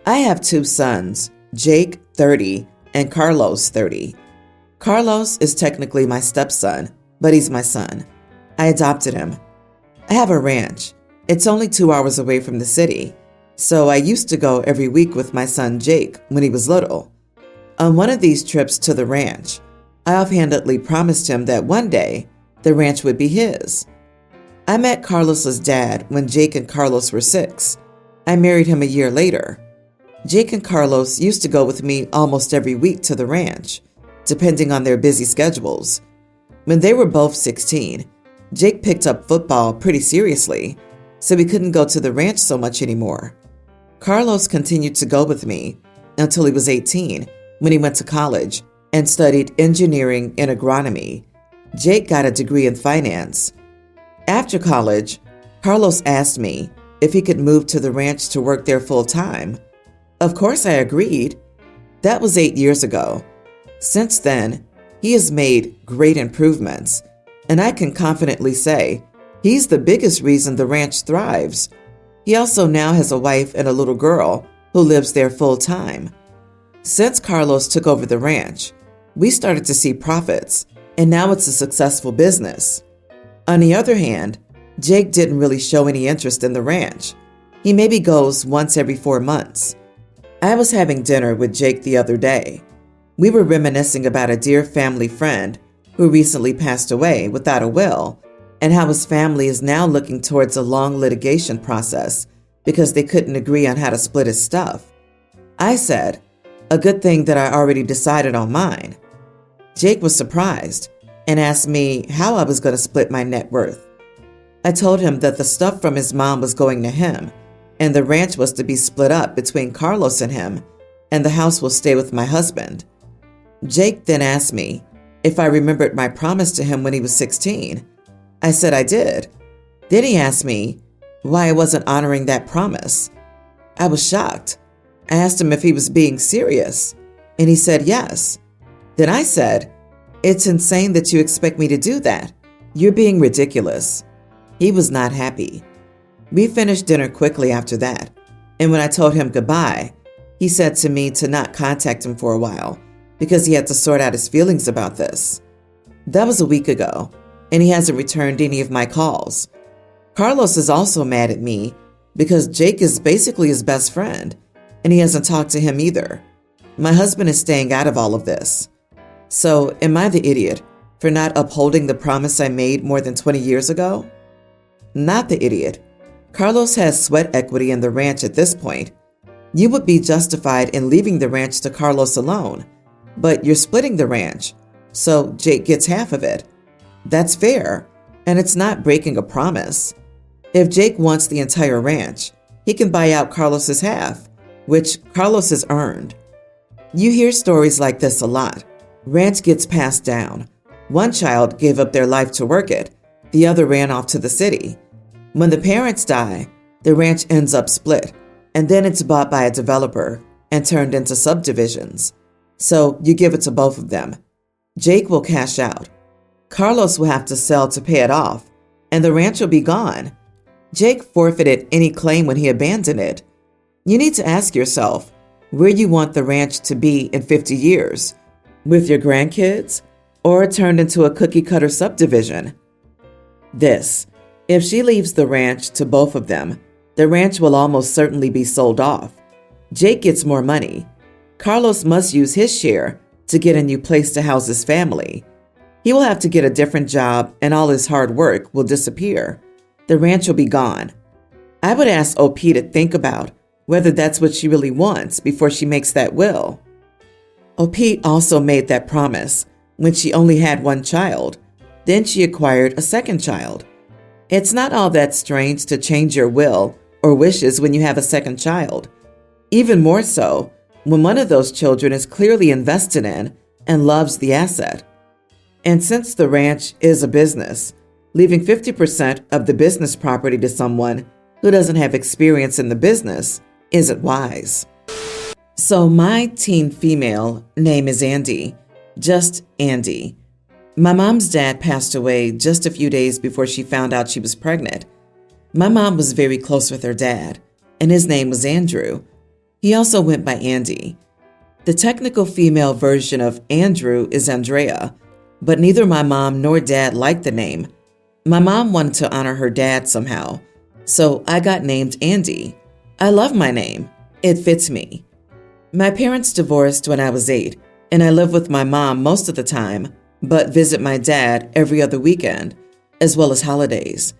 I have two sons, Jake, 30, and Carlos, 30. Carlos is technically my stepson, but he's my son. I adopted him. I have a ranch. It's only 2 hours away from the city, so I used to go every week with my son Jake when he was little. On one of these trips to the ranch, I offhandedly promised him that one day the ranch would be his. I met Carlos's dad when Jake and Carlos were 6. I married him a year later. Jake and Carlos used to go with me almost every week to the ranch, depending on their busy schedules. When they were both 16, Jake picked up football pretty seriously, so he couldn't go to the ranch so much anymore. Carlos continued to go with me until he was 18, when he went to college and studied engineering and agronomy. Jake got a degree in finance. After college, Carlos asked me if he could move to the ranch to work there full time. Of course I agreed. That was 8 years ago. Since then, he has made great improvements, and I can confidently say he's the biggest reason the ranch thrives. He also now has a wife and a little girl who lives there full time. Since Carlos took over the ranch, we started to see profits, and now it's a successful business. On the other hand, Jake didn't really show any interest in the ranch. He maybe goes once every 4 months. I was having dinner with Jake the other day. We were reminiscing about a dear family friend who recently passed away without a will, and how his family is now looking towards a long litigation process because they couldn't agree on how to split his stuff. I said, a good thing that I already decided on mine. Jake was surprised and asked me how I was going to split my net worth. I told him that the stuff from his mom was going to him, and the ranch was to be split up between Carlos and him, and the house will stay with my husband. Jake then asked me if I remembered my promise to him when he was 16. I said I did. Then he asked me why I wasn't honoring that promise. I was shocked. I asked him if he was being serious, and he said yes. Then I said, "It's insane that you expect me to do that. You're being ridiculous." He was not happy. We finished dinner quickly after that, and when I told him goodbye, he said to me to not contact him for a while because he had to sort out his feelings about this. That was a week ago, and he hasn't returned any of my calls. Carlos is also mad at me because Jake is basically his best friend, and he hasn't talked to him either. My husband is staying out of all of this. So, am I the idiot for not upholding the promise I made more than 20 years ago? Not the idiot. Carlos has sweat equity in the ranch at this point. You would be justified in leaving the ranch to Carlos alone, but you're splitting the ranch, so Jake gets half of it. That's fair, and it's not breaking a promise. If Jake wants the entire ranch, he can buy out Carlos's half, which Carlos has earned. You hear stories like this a lot. Ranch gets passed down. One child gave up their life to work it. The other ran off to the city. When the parents die, the ranch ends up split, and then it's bought by a developer and turned into subdivisions. So you give it to both of them. Jake will cash out. Carlos will have to sell to pay it off, and the ranch will be gone. Jake forfeited any claim when he abandoned it. You need to ask yourself where you want the ranch to be in 50 years, with your grandkids, or turned into a cookie-cutter subdivision. If she leaves the ranch to both of them, the ranch will almost certainly be sold off. Jake gets more money. Carlos must use his share to get a new place to house his family. He will have to get a different job, and all his hard work will disappear. The ranch will be gone. I would ask OP to think about whether that's what she really wants before she makes that will. OP also made that promise when she only had one child. Then she acquired a second child. It's not all that strange to change your will or wishes when you have a second child. Even more so when one of those children is clearly invested in and loves the asset. And since the ranch is a business, leaving 50% of the business property to someone who doesn't have experience in the business isn't wise. So my teen female name is Andy, just Andy. My mom's dad passed away just a few days before she found out she was pregnant. My mom was very close with her dad, and his name was Andrew. He also went by Andy. The technical female version of Andrew is Andrea, but neither my mom nor dad liked the name. My mom wanted to honor her dad somehow, so I got named Andy. I love my name. It fits me. My parents divorced when I was 8, and I live with my mom most of the time, but visit my dad every other weekend, as well as holidays.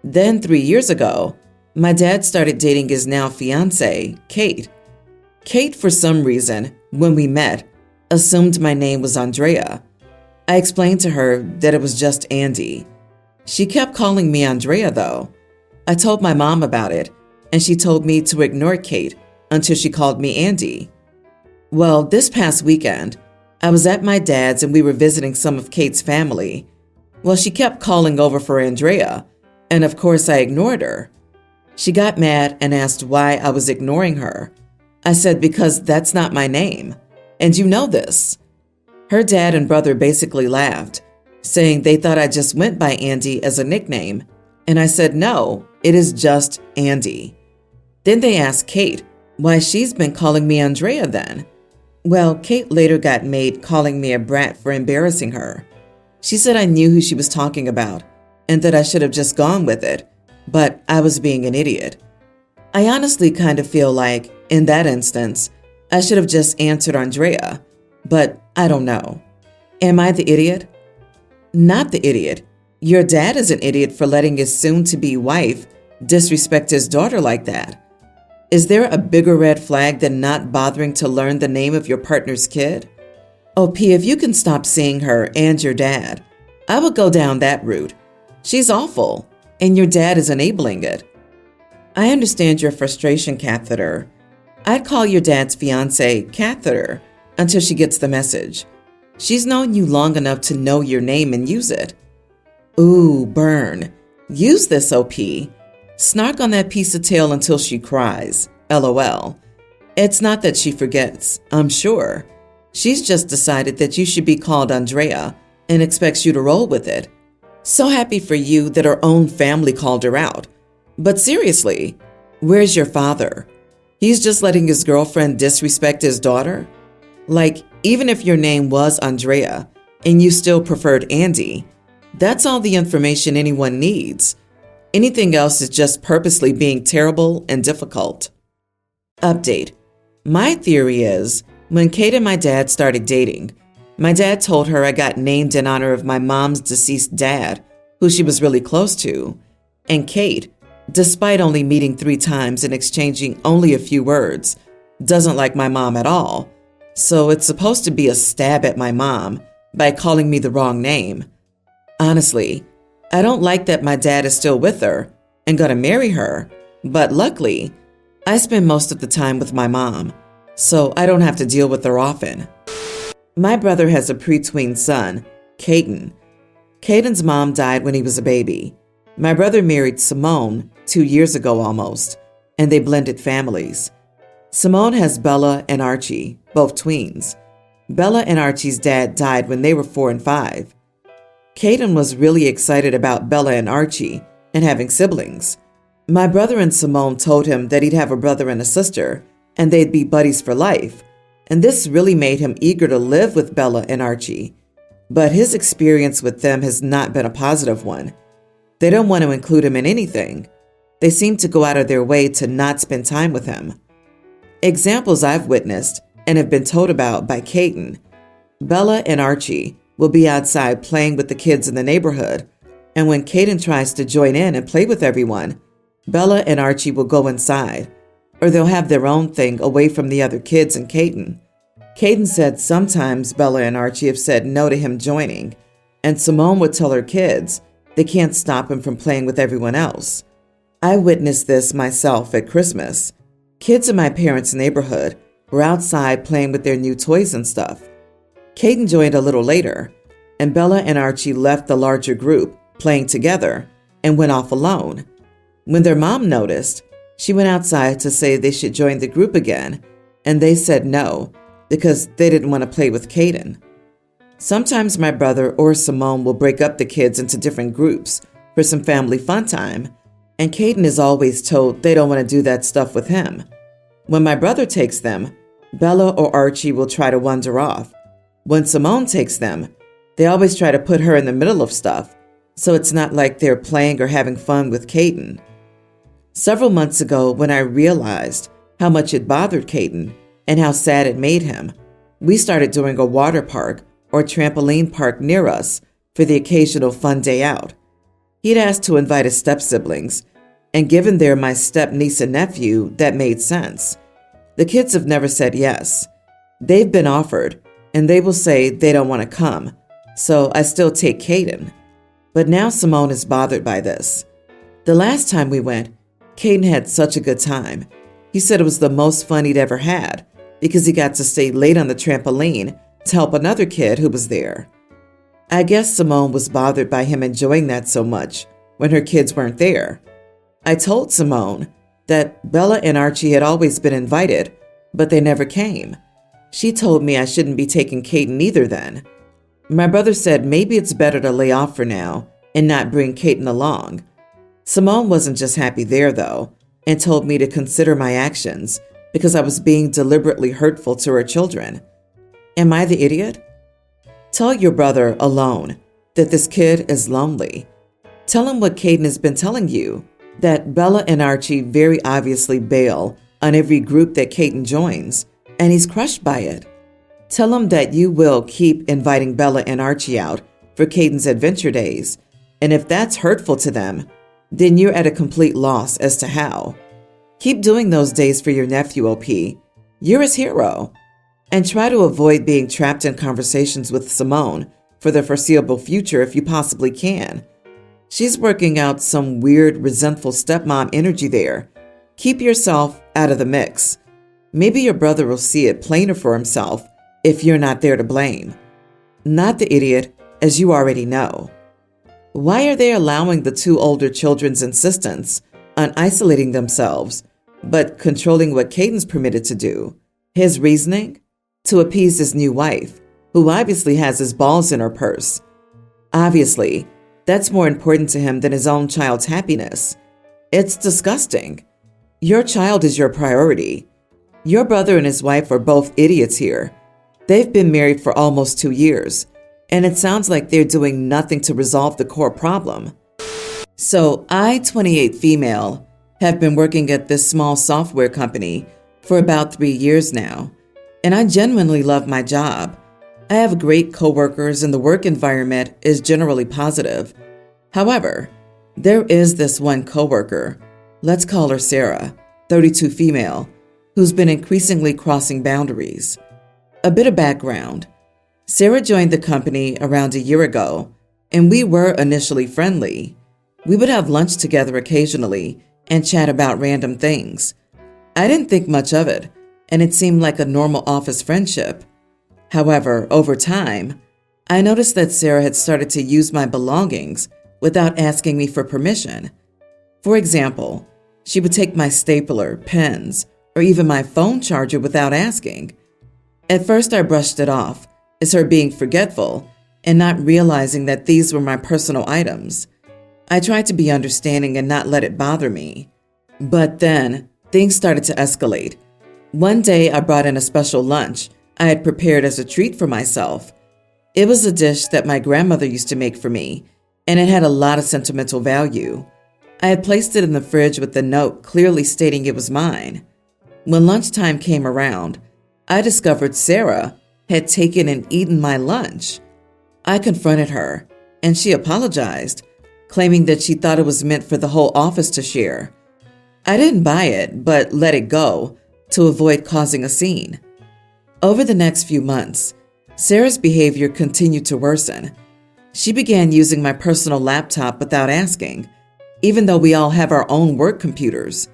Then 3 years ago, my dad started dating his now fiancée, Kate. Kate, for some reason, when we met, assumed my name was Andrea. I explained to her that it was just Andy. She kept calling me Andrea, though. I told my mom about it, and she told me to ignore Kate until she called me Andy. Well, this past weekend, I was at my dad's and we were visiting some of Kate's family. Well, she kept calling over for Andrea, and of course I ignored her. She got mad and asked why I was ignoring her. I said because that's not my name, and you know this. Her dad and brother basically laughed, saying they thought I just went by Andy as a nickname, and I said no, it is just Andy. Then they asked Kate why she's been calling me Andrea then. Well, Kate later got made calling me a brat for embarrassing her. She said I knew who she was talking about and that I should have just gone with it, but I was being an idiot. I honestly kind of feel like, in that instance, I should have just answered Andrea, but I don't know. Am I the idiot? Not the idiot. Your dad is an idiot for letting his soon-to-be wife disrespect his daughter like that. Is there a bigger red flag than not bothering to learn the name of your partner's kid? Oh, P, if you can stop seeing her and your dad, I would go down that route. She's awful, and your dad is enabling it. I understand your frustration, Catheter. I'd call your dad's fiancée Catheter until she gets the message. She's known you long enough to know your name and use it. Ooh, burn. Use this, OP. Snark on that piece of tail until she cries. LOL. It's not that she forgets, I'm sure. She's just decided that you should be called Andrea and expects you to roll with it. So happy for you that her own family called her out. But seriously, where's your father? He's just letting his girlfriend disrespect his daughter? Like, even if your name was Andrea and you still preferred Andy, that's all the information anyone needs. Anything else is just purposely being terrible and difficult. Update. My theory is, when Kate and my dad started dating, my dad told her I got named in honor of my mom's deceased dad, who she was really close to, and Kate, despite only meeting 3 times and exchanging only a few words, doesn't like my mom at all. So it's supposed to be a stab at my mom by calling me the wrong name. Honestly, I don't like that my dad is still with her and gonna marry her, but luckily, I spend most of the time with my mom, so I don't have to deal with her often. My brother has a pre-tween son, Caden. Caden's mom died when he was a baby. My brother married Simone 2 years ago almost, and they blended families. Simone has Bella and Archie, both tweens. Bella and Archie's dad died when they were 4 and 5. Caden was really excited about Bella and Archie and having siblings. My brother and Simone told him that he'd have a brother and a sister, and they'd be buddies for life, and this really made him eager to live with Bella and Archie. But his experience with them has not been a positive one. They don't want to include him in anything. They seem to go out of their way to not spend time with him. Examples I've witnessed and have been told about by Caden: Bella and Archie will be outside playing with the kids in the neighborhood, and when Caden tries to join in and play with everyone, Bella and Archie will go inside, or they'll have their own thing away from the other kids and Caden. Caden said sometimes Bella and Archie have said no to him joining, and Simone would tell her kids they can't stop him from playing with everyone else. I witnessed this myself at Christmas. Kids in my parents' neighborhood were outside playing with their new toys and stuff. Caden joined a little later, and Bella and Archie left the larger group playing together and went off alone. When their mom noticed, she went outside to say they should join the group again, and they said no because they didn't want to play with Caden. Sometimes my brother or Simone will break up the kids into different groups for some family fun time, and Caden is always told they don't want to do that stuff with him. When my brother takes them, Bella or Archie will try to wander off. When Simone takes them, they always try to put her in the middle of stuff, so it's not like they're playing or having fun with Caden. Several months ago, when I realized how much it bothered Caden and how sad it made him, we started doing a water park or trampoline park near us for the occasional fun day out. He'd asked to invite his step-siblings, and given they're my step-niece and nephew, that made sense. The kids have never said yes. They've been offered, and they will say they don't want to come, so I still take Caden. But now Simone is bothered by this. The last time we went, Caden had such a good time. He said it was the most fun he'd ever had because he got to stay late on the trampoline to help another kid who was there. I guess Simone was bothered by him enjoying that so much when her kids weren't there. I told Simone that Bella and Archie had always been invited, but they never came. She told me I shouldn't be taking Caden either then. My brother said maybe it's better to lay off for now and not bring Caden along. Simone wasn't just happy there, though, and told me to consider my actions because I was being deliberately hurtful to her children. Am I the idiot? Tell your brother alone that this kid is lonely. Tell him what Caden has been telling you, that Bella and Archie very obviously bail on every group that Caden joins, and he's crushed by it. Tell him that you will keep inviting Bella and Archie out for Caden's adventure days, and if that's hurtful to them, then you're at a complete loss as to how. Keep doing those days for your nephew, OP. You're his hero. And try to avoid being trapped in conversations with Simone for the foreseeable future if you possibly can. She's working out some weird, resentful stepmom energy there. Keep yourself out of the mix. Maybe your brother will see it plainer for himself if you're not there to blame. Not the idiot, as you already know. Why are they allowing the two older children's insistence on isolating themselves, but controlling what Caden's permitted to do? His reasoning? To appease his new wife, who obviously has his balls in her purse. Obviously, that's more important to him than his own child's happiness. It's disgusting. Your child is your priority. Your brother and his wife are both idiots here. They've been married for almost 2 years, and it sounds like they're doing nothing to resolve the core problem. So I, 28 female, have been working at this small software company for about 3 years now. And I genuinely love my job. I have great coworkers and the work environment is generally positive. However, there is this one coworker, let's call her Sarah, 32 female, who's been increasingly crossing boundaries. A bit of background. Sarah joined the company around a year ago, and we were initially friendly. We would have lunch together occasionally and chat about random things. I didn't think much of it, and it seemed like a normal office friendship. However, over time, I noticed that Sarah had started to use my belongings without asking me for permission. For example, she would take my stapler, pens, or even my phone charger without asking. At first, I brushed it off as her being forgetful and not realizing that these were my personal items. I tried to be understanding and not let it bother me. But then, things started to escalate. One day, I brought in a special lunch I had prepared as a treat for myself. It was a dish that my grandmother used to make for me, and it had a lot of sentimental value. I had placed it in the fridge with a note clearly stating it was mine. When lunchtime came around, I discovered Sarah had taken and eaten my lunch. I confronted her, and she apologized, claiming that she thought it was meant for the whole office to share. I didn't buy it, but let it go to avoid causing a scene. Over the next few months, Sarah's behavior continued to worsen. She began using my personal laptop without asking, even though we all have our own work computers.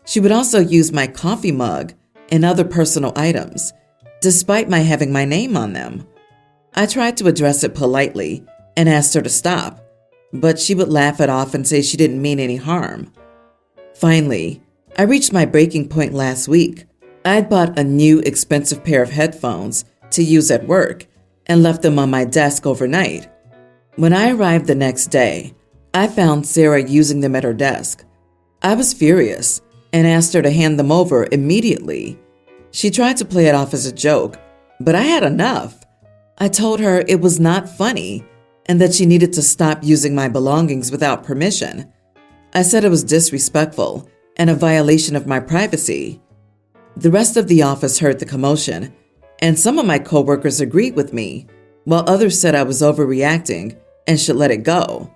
She would also use my coffee mug and other personal items, despite my having my name on them. I tried to address it politely and asked her to stop, but she would laugh it off and say she didn't mean any harm. Finally, I reached my breaking point last week. I had bought a new expensive pair of headphones to use at work and left them on my desk overnight. When I arrived the next day, I found Sarah using them at her desk. I was furious and asked her to hand them over immediately. She tried to play it off as a joke, but I had enough. I told her it was not funny and that she needed to stop using my belongings without permission. I said it was disrespectful and a violation of my privacy. The rest of the office heard the commotion, and some of my coworkers agreed with me, while others said I was overreacting and should let it go.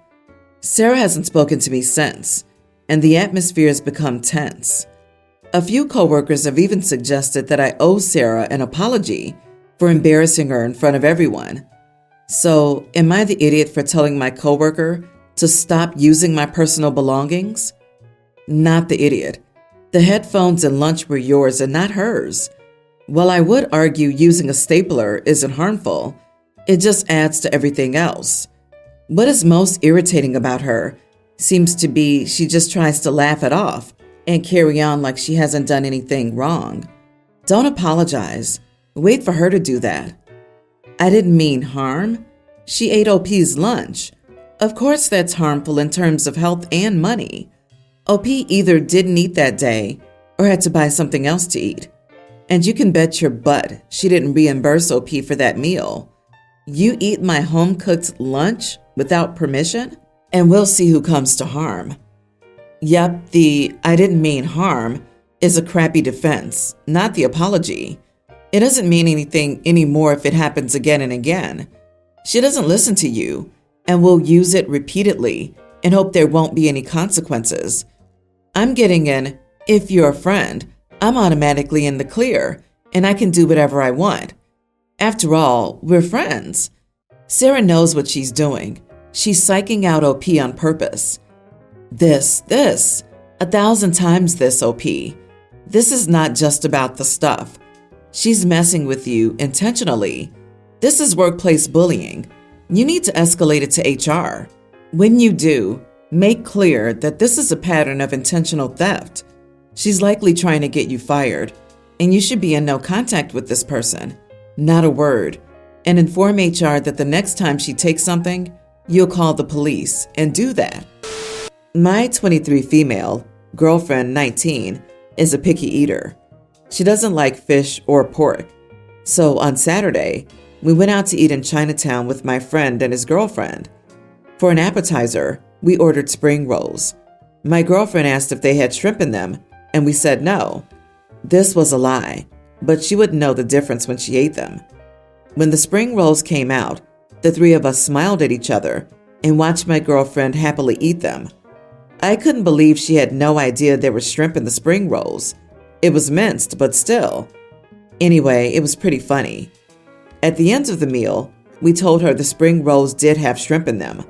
Sarah hasn't spoken to me since, and the atmosphere has become tense. A few coworkers have even suggested that I owe Sarah an apology for embarrassing her in front of everyone. So, am I the idiot for telling my coworker to stop using my personal belongings? Not the idiot. The headphones and lunch were yours and not hers. While I would argue using a stapler isn't harmful, it just adds to everything else. What is most irritating about her seems to be she just tries to laugh it off and carry on like she hasn't done anything wrong. Don't apologize. Wait for her to do that. I didn't mean harm. She ate OP's lunch. Of course that's harmful in terms of health and money. OP either didn't eat that day or had to buy something else to eat. And you can bet your butt she didn't reimburse OP for that meal. You eat my home-cooked lunch without permission, and we'll see who comes to harm. Yep, the "I didn't mean harm" is a crappy defense, not the apology. It doesn't mean anything anymore if it happens again and again. She doesn't listen to you and will use it repeatedly and hope there won't be any consequences. I'm getting an "if you're a friend, I'm automatically in the clear and I can do whatever I want." After all, we're friends. Sarah knows what she's doing. She's psyching out OP on purpose. This, 1,000 times this, OP. This is not just about the stuff. She's messing with you intentionally. This is workplace bullying. You need to escalate it to HR. When you do, make clear that this is a pattern of intentional theft. She's likely trying to get you fired, and you should be in no contact with this person. Not a word. And inform HR that the next time she takes something, you'll call the police, and do that. My 23 female, girlfriend 19, is a picky eater. She doesn't like fish or pork. So on Saturday, we went out to eat in Chinatown with my friend and his girlfriend. For an appetizer, we ordered spring rolls. My girlfriend asked if they had shrimp in them, and we said no. This was a lie, but she wouldn't know the difference when she ate them. When the spring rolls came out, the three of us smiled at each other and watched my girlfriend happily eat them. I couldn't believe she had no idea there was shrimp in the spring rolls. It was minced, but still. Anyway, it was pretty funny. At the end of the meal, we told her the spring rolls did have shrimp in them.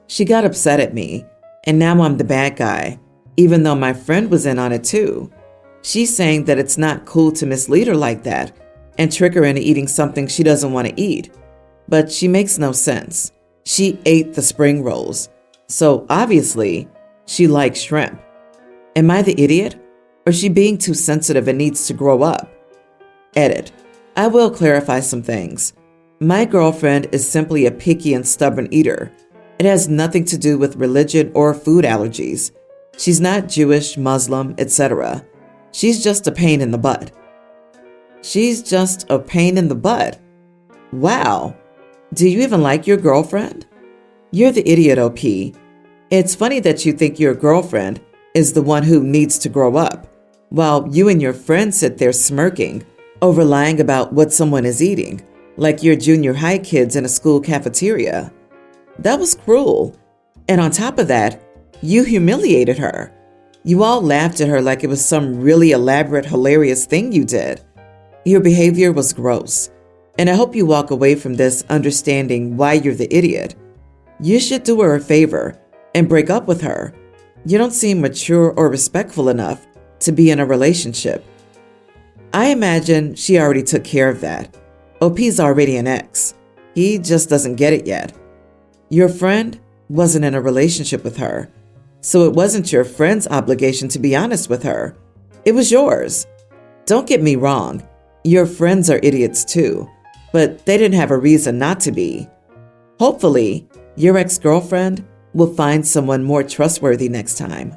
She got upset at me, and now I'm the bad guy, even though my friend was in on it too. She's saying that it's not cool to mislead her like that and trick her into eating something she doesn't want to eat. But she makes no sense. She ate the spring rolls, so obviously she likes shrimp. Am I the idiot? Or is she being too sensitive and needs to grow up? Edit. I will clarify some things. My girlfriend is simply a picky and stubborn eater. It has nothing to do with religion or food allergies. She's not Jewish, Muslim, etc. She's just a pain in the butt. She's just a pain in the butt. Wow. Do you even like your girlfriend? You're the idiot, OP. It's funny that you think your girlfriend is the one who needs to grow up, while you and your friend sit there smirking over lying about what someone is eating, like you're junior high kids in a school cafeteria. That was cruel. And on top of that, you humiliated her. You all laughed at her like it was some really elaborate, hilarious thing you did. Your behavior was gross, and I hope you walk away from this understanding why you're the idiot. You should do her a favor and break up with her. You don't seem mature or respectful enough to be in a relationship. I imagine she already took care of that. OP's already an ex. He just doesn't get it yet. Your friend wasn't in a relationship with her, so it wasn't your friend's obligation to be honest with her. It was yours. Don't get me wrong. Your friends are idiots too, but they didn't have a reason not to be. Hopefully, your ex-girlfriend will find someone more trustworthy next time.